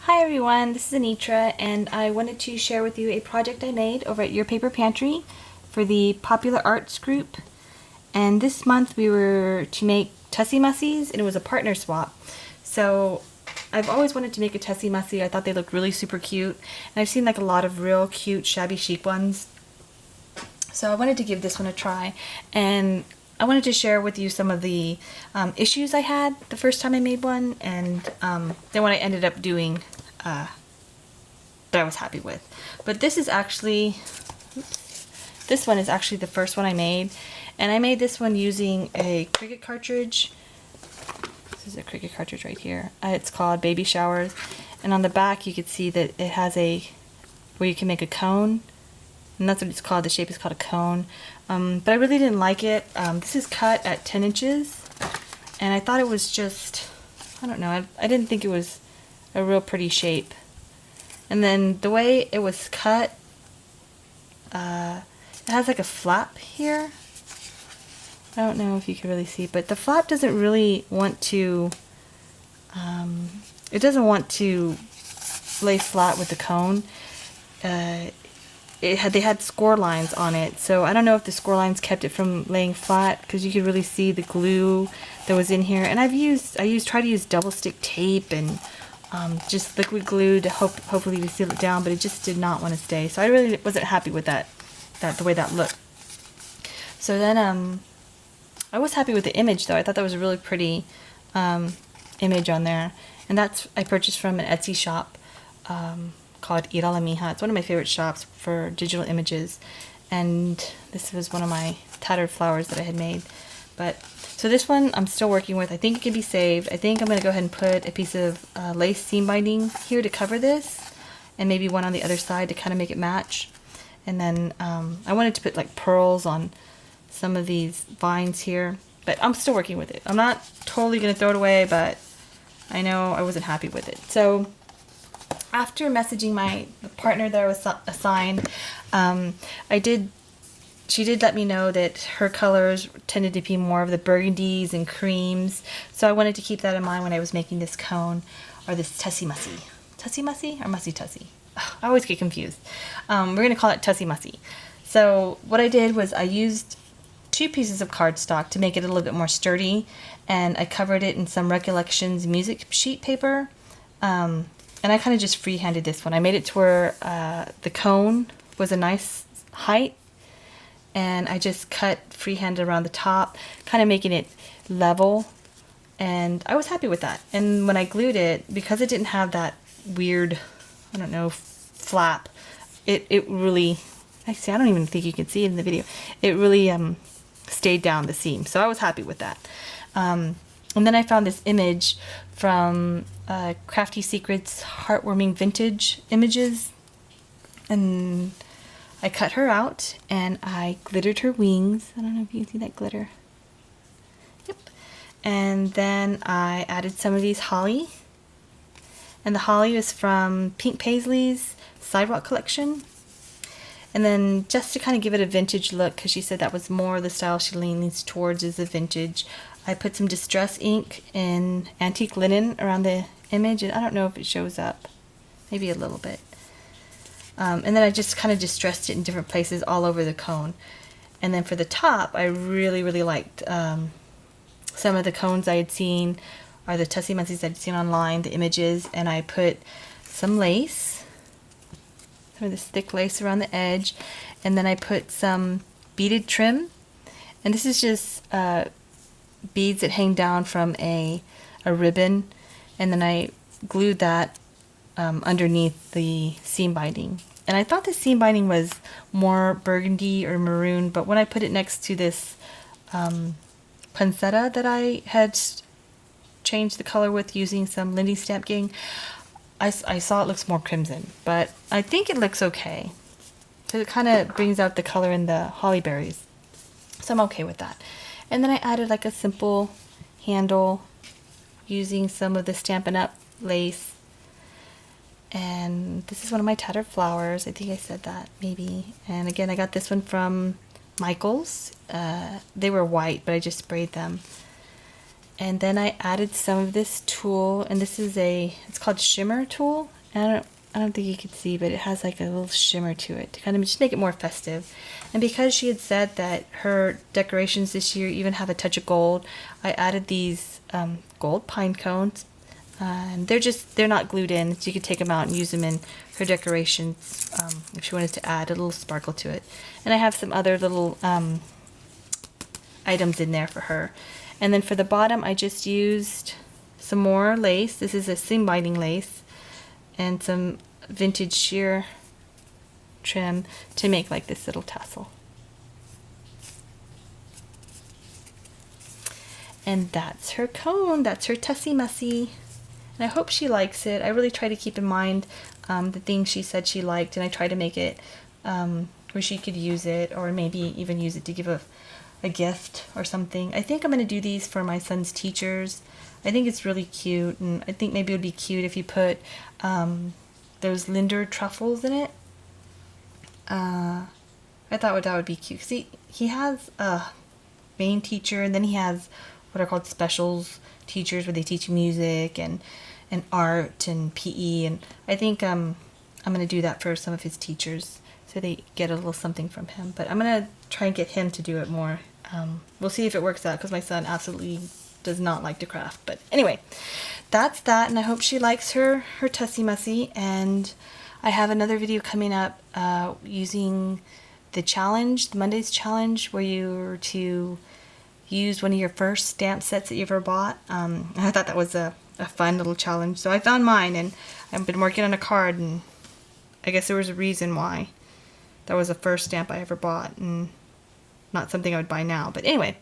Hi everyone, this is Anitra, and I wanted to share with you a project I made over at Your Paper Pantry for the Popular Arts group. And this month we were to make Tussie Mussies, and it was a partner swap. So I've always wanted to make a Tussie Mussie. I thought they looked really super cute, and I've seen like a lot of real cute shabby chic ones. So I wanted to give this one a try, and I wanted to share with you some of the issues I had the first time I made one, and then what I ended up doing that I was happy with. But this is actually, this one is actually the first one I made, and I made this one using a Cricut cartridge. This is a Cricut cartridge right here. It's called Baby Showers, and on the back you can see that it has a, where you can make a cone. And that's what it's called. The shape is called a cone. But I really didn't like it. This is cut at 10 inches. And I thought it was just, I don't know, I didn't think it was a real pretty shape. And then the way it was cut, it has like a flap here. I don't know if you can really see, but the flap doesn't really want to, it doesn't want to lay flat with the cone. They had score lines on it, so I don't know if the score lines kept it from laying flat, because you could really see the glue that was in here. And I tried to use double stick tape and just liquid glue to hopefully to seal it down, but it just did not want to stay. So I really wasn't happy with that the way that looked. So then I was happy with the image though. I thought that was a really pretty image on there, and that's I purchased from an Etsy shop called Ir a la Mija. It's one of my favorite shops for digital images, and this was one of my tattered flowers that I had made. But so this one I'm still working with. I think it can be saved. I think I'm going to go ahead and put a piece of lace seam binding here to cover this, and maybe one on the other side to kind of make it match. And then I wanted to put like pearls on some of these vines here, but I'm still working with it. I'm not totally going to throw it away, but I know I wasn't happy with it. So after messaging the partner that I was assigned, she did let me know that her colors tended to be more of the burgundies and creams. So I wanted to keep that in mind when I was making this cone, or this Tussie Mussie. Tussie Mussie or Mussie Tussie? Ugh, I always get confused. We're going to call it Tussie Mussie. So what I did was I used 2 pieces of cardstock to make it a little bit more sturdy, and I covered it in some Recollections music sheet paper. And I kind of just freehanded this one. I made it to where the cone was a nice height, and I just cut freehanded around the top, kind of making it level, and I was happy with that. And when I glued it, because it didn't have that weird, I don't know, flap, it really, actually I don't even think you can see it in the video, it really stayed down the seam, so I was happy with that. And then I found this image from Crafty Secrets Heartwarming Vintage Images, and I cut her out and I glittered her wings. I don't know if you can see that glitter. Yep. And then I added some of these holly, and the holly is from Pink Paisley's Sidewalk collection. And then just to kind of give it a vintage look, because she said that was more the style she leans towards, is the vintage, I put some distress ink in antique linen around the image, and I don't know if it shows up, maybe a little bit. And then I just kind of distressed it in different places all over the cone. And then for the top, I really liked some of the cones I had seen, or the Tussie Mussies I'd seen online, the images, and I put some lace, some of this thick lace around the edge, and then I put some beaded trim, and this is just beads that hang down from a ribbon, and then I glued that underneath the seam binding. And I thought the seam binding was more burgundy or maroon, but when I put it next to this pancetta that I had changed the color with using some Lindy Stamp Gang, I saw it looks more crimson, but I think it looks okay. So it kind of brings out the color in the holly berries, so I'm okay with that. And then I added like a simple handle using some of the Stampin' Up! Lace. And this is one of my tattered flowers. I think I said that, maybe. And again, I got this one from Michael's. They were white, but I just sprayed them. And then I added some of this tulle, and this is it's called shimmer tulle. And I don't think you can see, but it has like a little shimmer to it to kind of just make it more festive. And because she had said that her decorations this year even have a touch of gold, I added these gold pine cones. And they're not glued in, so you could take them out and use them in her decorations if she wanted to add a little sparkle to it. And I have some other little items in there for her. And then for the bottom, I just used some more lace. This is a seam binding lace and some vintage sheer trim to make like this little tassel. And that's her cone. That's her Tussie Mussie. And I hope she likes it. I really try to keep in mind the things she said she liked, and I try to make it where she could use it, or maybe even use it to give a gift or something. I think I'm going to do these for my son's teachers. I think it's really cute, and I think maybe it would be cute if you put those Linder truffles in it. I thought that would be cute. See, he has a main teacher, and then he has what are called specials teachers where they teach music and art and PE, and I think I'm going to do that for some of his teachers so they get a little something from him. But I'm going to try and get him to do it more. We'll see if it works out, because my son absolutely does not like to craft. But anyway, that's that, and I hope she likes her Tussie Mussie. And I have another video coming up using the challenge, the Mondays challenge, where you're to use one of your first stamp sets that you ever bought. I thought that was a fun little challenge. So I found mine, and I've been working on a card, and I guess there was a reason why that was the first stamp I ever bought, and not something I would buy now. But anyway,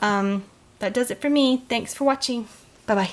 that does it for me. Thanks for watching. Bye-bye.